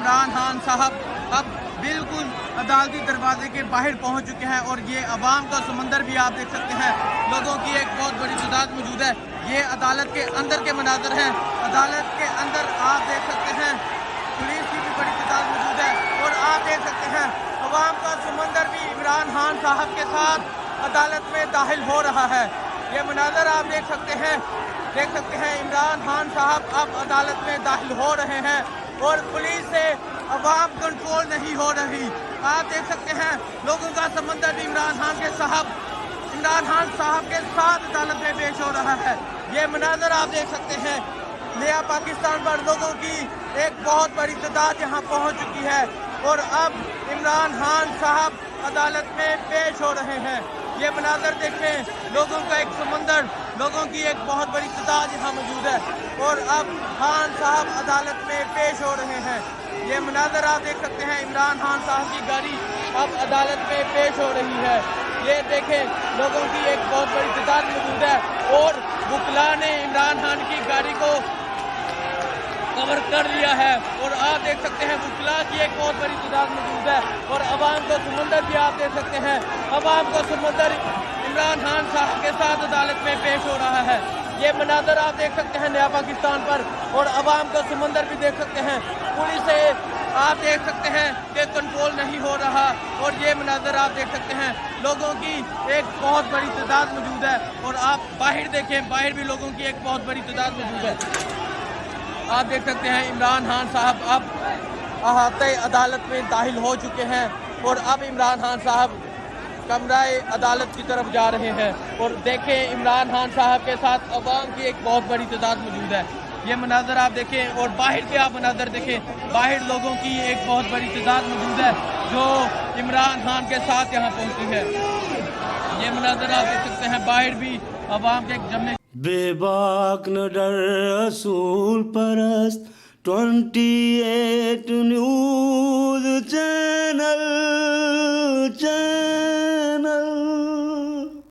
عمران خان صاحب अब बिल्कुल अदालती दरवाजे के बाहर पहुंच चुके हैं और ये अवाम का समंदर भी आप देख सकते हैं। लोगों की एक बहुत बड़ी तादाद मौजूद है। ये अदालत के अंदर के मनाजर हैं। अदालत के अंदर आप देख सकते हैं पुलिस की भी बड़ी तादाद मौजूद है और आप देख सकते हैं अवाम का समंदर भी इमरान खान साहब के साथ अदालत में दाखिल हो रहा है। ये मनाजर आप देख सकते हैं इमरान खान साहब अब अदालत में दाखिल हो रहे हैं और पुलिस से अवाम कंट्रोल नहीं हो रही। आप देख सकते हैं लोगों का समंदर भी इमरान खान साहब के साथ अदालत में पेश हो रहा है। ये मनाजर आप देख सकते हैं नया पाकिस्तान पर लोगों की एक बहुत बड़ी तादाद यहाँ पहुँच चुकी है और अब इमरान खान साहब अदालत में पेश हो रहे हैं। ये मनाजर देखें लोगों का एक समंदर, लोगों की एक बहुत बड़ी तादाद यहाँ मौजूद है और अब खान साहब अदालत में पेश हो रहे हैं। ये मनाजर आप देख सकते हैं इमरान खान साहब की गाड़ी अब अदालत में पेश हो रही है। ये देखें लोगों की एक बहुत बड़ी तादाद मौजूद है और वकला ने इमरान खान की गाड़ी को कवर कर लिया है और आप देख सकते हैं वकला की एक बहुत बड़ी तादाद मौजूद है और अवाम का समंदर भी आप देख सकते हैं। अवाम का समंदर इमरान खान साहब के साथ अदालत में पेश हो रहा है। ये मनाजर आप देख सकते हैं नया पाकिस्तान पर और अवाम का समंदर भी देख सकते हैं। पुलिस से आप देख सकते हैं कि कंट्रोल नहीं हो रहा और ये मनाजर आप देख सकते हैं लोगों की एक बहुत बड़ी तादाद मौजूद है और आप बाहर देखें, बाहर भी लोगों की एक बहुत बड़ी तादाद मौजूद है। आप देख सकते हैं इमरान खान साहब अब अहाते अदालत में दाखिल हो चुके हैं और अब इमरान खान साहब कमराए अदालत की तरफ जा रहे हैं और देखें इमरान खान साहब के साथ अवाम की एक बहुत बड़ी तादाद मौजूद है। ये मनाजर आप देखें और बाहर के आप मनाजर देखें, बाहर लोगों की एक बहुत बड़ी तादाद मौजूद है जो इमरान खान के साथ यहाँ पहुँची है। ये मनाजर आप देख सकते हैं बाहर भी अवाम के एक जमे बेबाक न डर रसूल परस्त 28 न्यूज़ चैनल